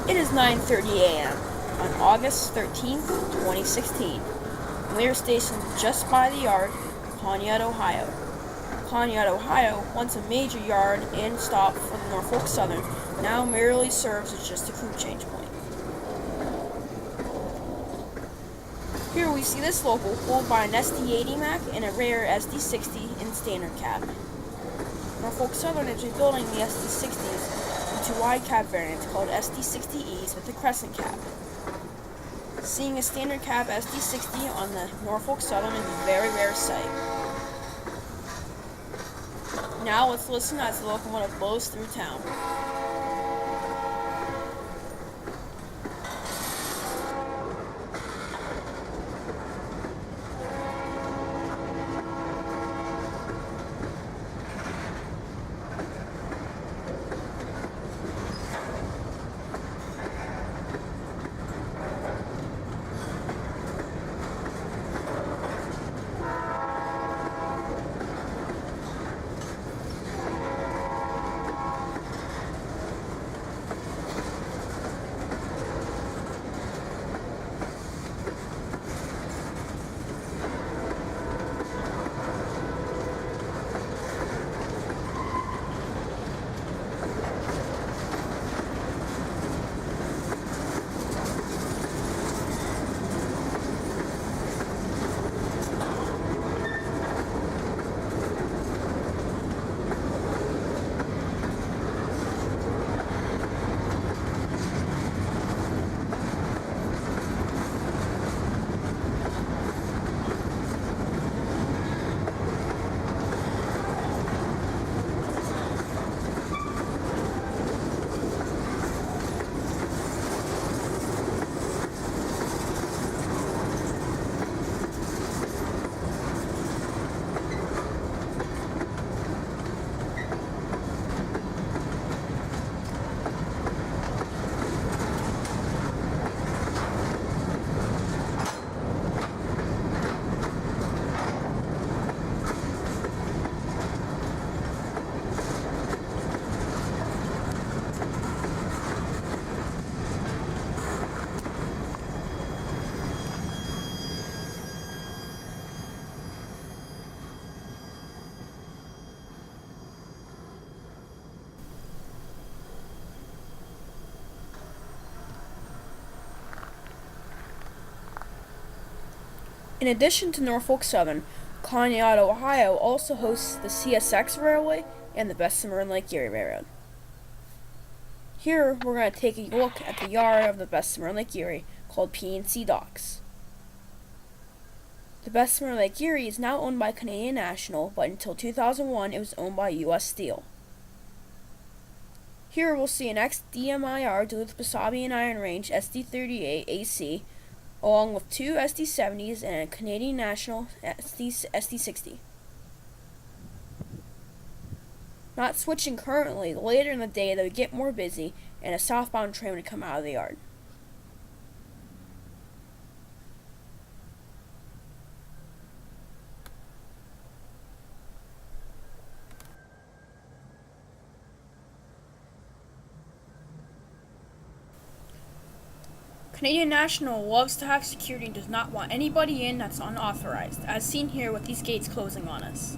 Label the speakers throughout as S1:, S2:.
S1: It is 9:30 a.m. on August 13th, 2016. We are stationed just by the yard, Conneaut, Ohio. Conneaut, Ohio, once a major yard and stop for the Norfolk Southern, now merely serves as just a crew change point. Here we see this local pulled by an SD80MACS and a rare SD60 in standard cab. Norfolk Southern is rebuilding the SD60s into wide cab variants called SD60s with a crescent cab. Seeing a standard cab SD60 on the Norfolk Southern is a very rare sight. Now let's listen as the locomotive blows through town. In addition to Norfolk Southern, Conneaut, Ohio also hosts the CSX Railway and the Bessemer and Lake Erie Railroad. Here we're going to take a look at the yard of the Bessemer and Lake Erie called P&C Docks. The Bessemer and Lake Erie is now owned by Canadian National, but until 2001 it was owned by U.S. Steel. Here we'll see an ex-DMIR Duluth Basabian Iron Range SD38 AC along with two SD70s and a Canadian National SD60. Not switching currently, later in the day they would get more busy and a southbound train would come out of the yard. Canadian National loves to have security and does not want anybody in that's unauthorized, as seen here with these gates closing on us.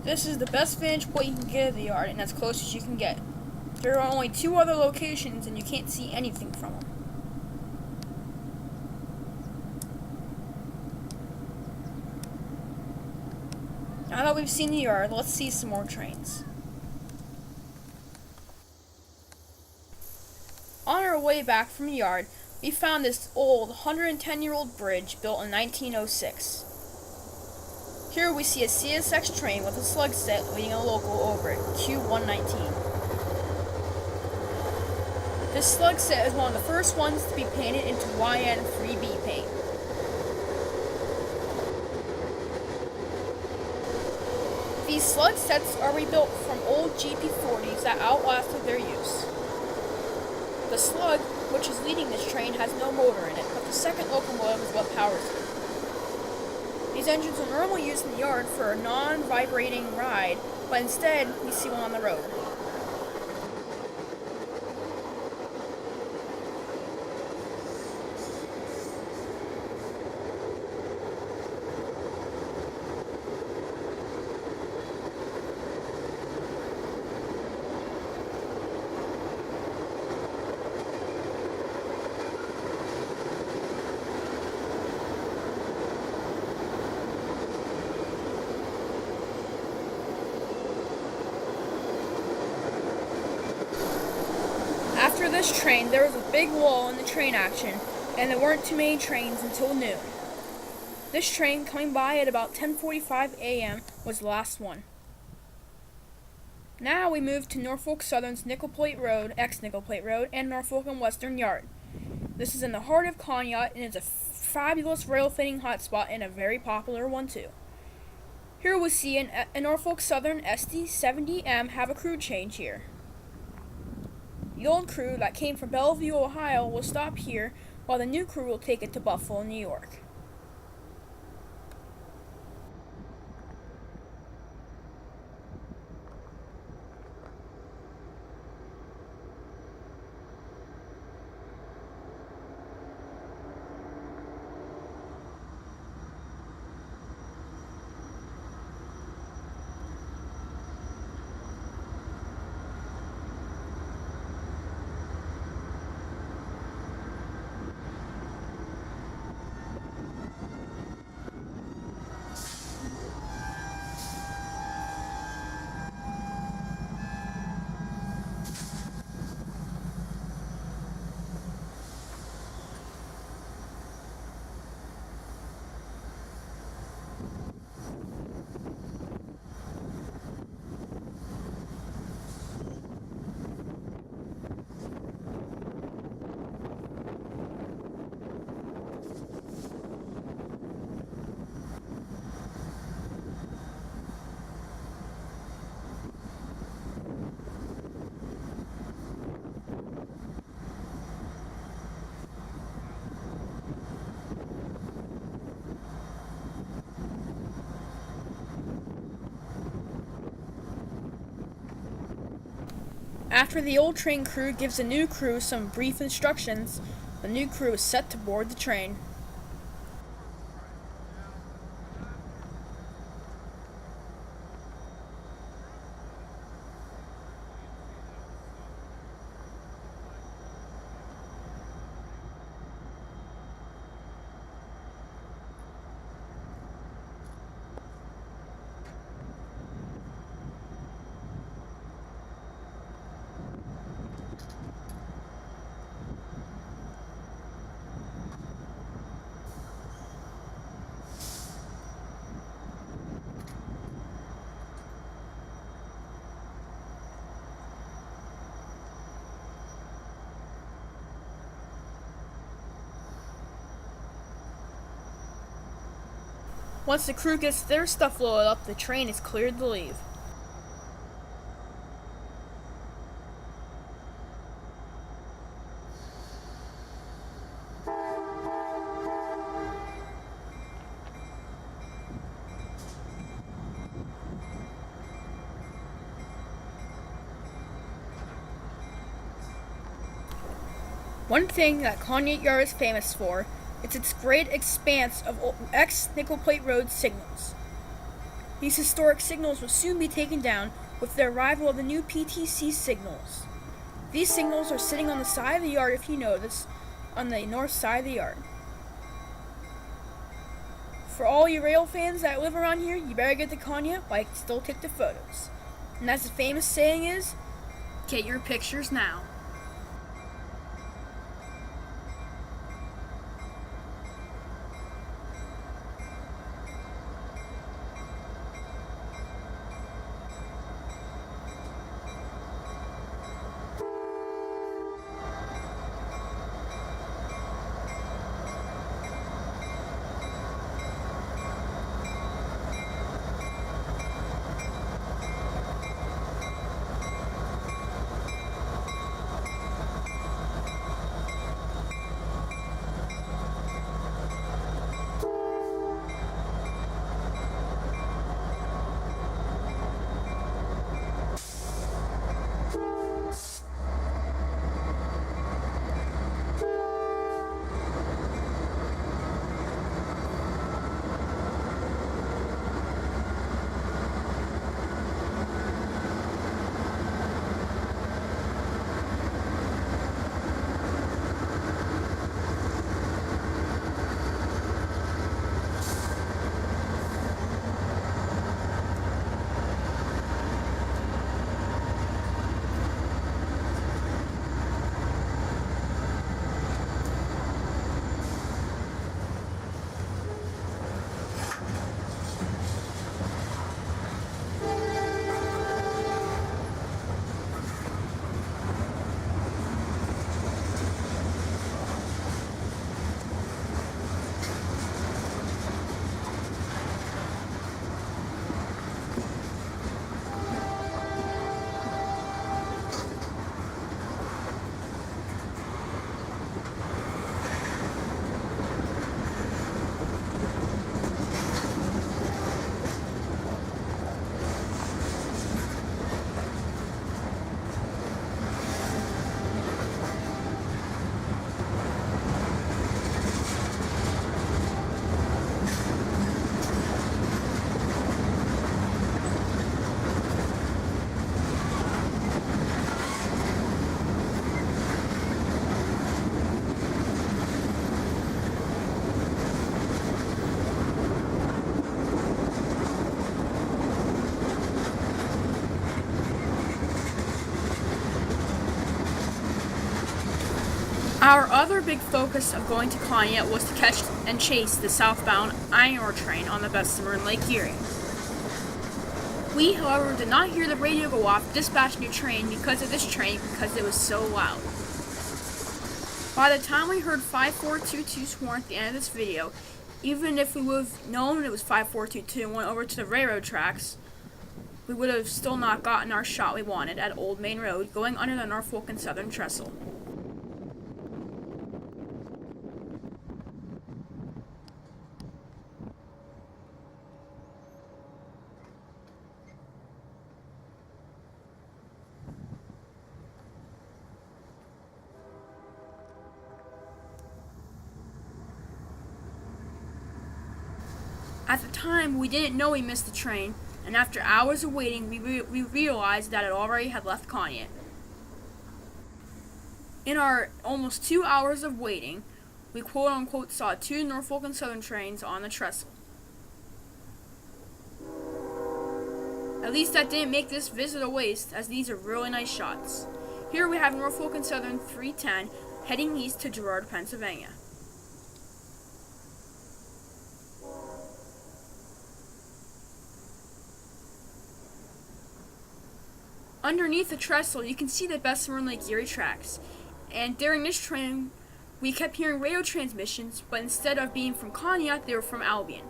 S1: This is the best vantage point you can get of the yard and as close as you can get. There are only two other locations and you can't see anything from them. Now that we've seen the yard, let's see some more trains. On our way back from the yard, we found this old 110-year-old bridge built in 1906. Here we see a CSX train with a slug set leading a local over it, Q119. This slug set is one of the first ones to be painted into YN3B paint. These slug sets are rebuilt from old GP40s that outlasted their use. The slug, which is leading this train, has no motor in it, but the second locomotive is what powers it. These engines are normally used in the yard for a non-vibrating ride, but instead we see one on the road. After this train, there was a big lull in the train action, and there weren't too many trains until noon. This train, coming by at about 10:45 a.m., was the last one. Now we move to Norfolk Southern's Nickel Plate Road, ex-Nickel Plate Road, and Norfolk and Western Yard. This is in the heart of Conneaut, and is a fabulous railfanning hotspot, and a very popular one too. Here we see a Norfolk Southern SD60M have a crew change here. The old crew that came from Bellevue, Ohio will stop here, while the new crew will take it to Buffalo, New York. After the old train crew gives the new crew some brief instructions, the new crew is set to board the train. Once the crew gets their stuff loaded up, the train is cleared to leave. One thing that Conneaut Yard is famous for is its great expanse of ex-Nickel Plate Road signals. These historic signals will soon be taken down with the arrival of the new PTC signals. These signals are sitting on the side of the yard, if you notice, on the north side of the yard. For all you rail fans that live around here, you better get to Conneaut while I can still take the photos. And as the famous saying is, get your pictures now. Our other big focus of going to Conneaut was to catch and chase the southbound iron ore train on the Bessemer in Lake Erie. We, however, did not hear the radio go off dispatching a train because of this train because it was so loud. By the time we heard 5422 sworn at the end of this video, even if we would have known it was 5422 and went over to the railroad tracks, we would have still not gotten our shot we wanted at Old Main Road going under the Norfolk and Southern trestle. At the time, we didn't know we missed the train, and after hours of waiting, we realized that it already had left Conneaut. In our almost 2 hours of waiting, we quote-unquote saw 2 Norfolk and Southern trains on the trestle. At least that didn't make this visit a waste, as these are really nice shots. Here we have Norfolk and Southern 310 heading east to Girard, Pennsylvania. Underneath the trestle, you can see the Bessemer and Lake Erie tracks, and during this train, we kept hearing radio transmissions, but instead of being from Conneaut, they were from Albion.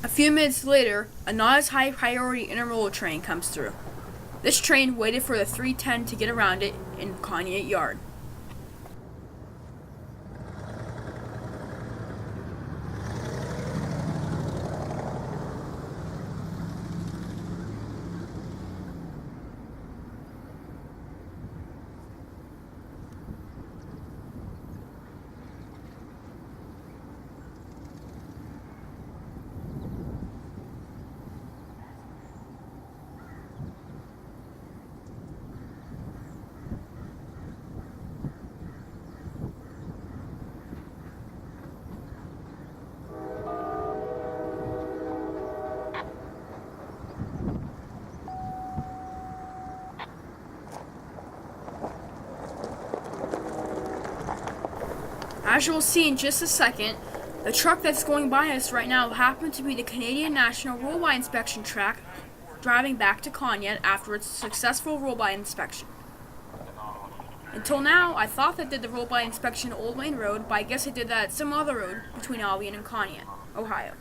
S1: A few minutes later, a not as high priority intermodal train comes through. This train waited for the 310 to get around it in Conneaut Yard. As you will see in just a second, the truck that's going by us right now happened to be the Canadian National Roll-By Inspection track driving back to Conneaut after its successful roll-by inspection. Until now, I thought they did the roll-by inspection at Old Main Road, but I guess they did that at some other road between Albion and Conneaut, Ohio.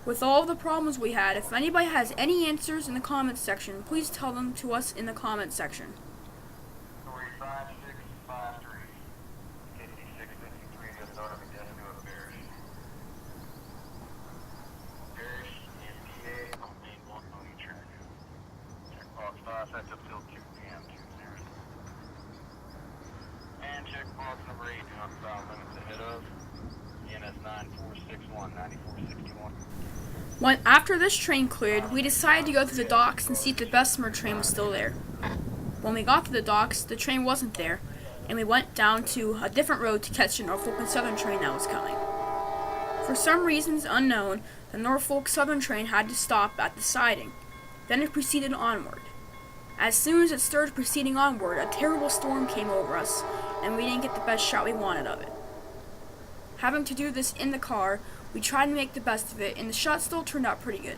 S1: With all of the problems we had, if anybody has any answers in the comments section, please tell them to us in the comments section.
S2: Story 5653, SD60s just out of Bessemer, Erie. Parish and PA on main 1 on each track. Checkbox 5 sets up till 2 p.m. 20. And checkbox number 8 do not stop limits ahead of ENS 9461, 9461.
S1: After this train cleared, we decided to go to the docks and see if the Bessemer train was still there. When we got to the docks, the train wasn't there, and we went down to a different road to catch the Norfolk and Southern train that was coming. For some reasons unknown, the Norfolk Southern train had to stop at the siding. Then it proceeded onward. As soon as it started proceeding onward, a terrible storm came over us, and we didn't get the best shot we wanted of it. having to do this in the car, we tried to make the best of it, and the shot still turned out pretty good.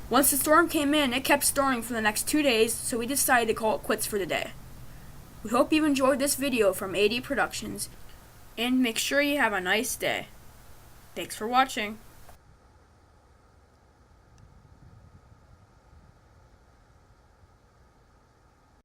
S1: Once the storm came in, it kept storming for the next 2 days, so we decided to call it quits for the day. We hope you enjoyed this video from AD Productions, and make sure you have a nice day. Thanks for watching.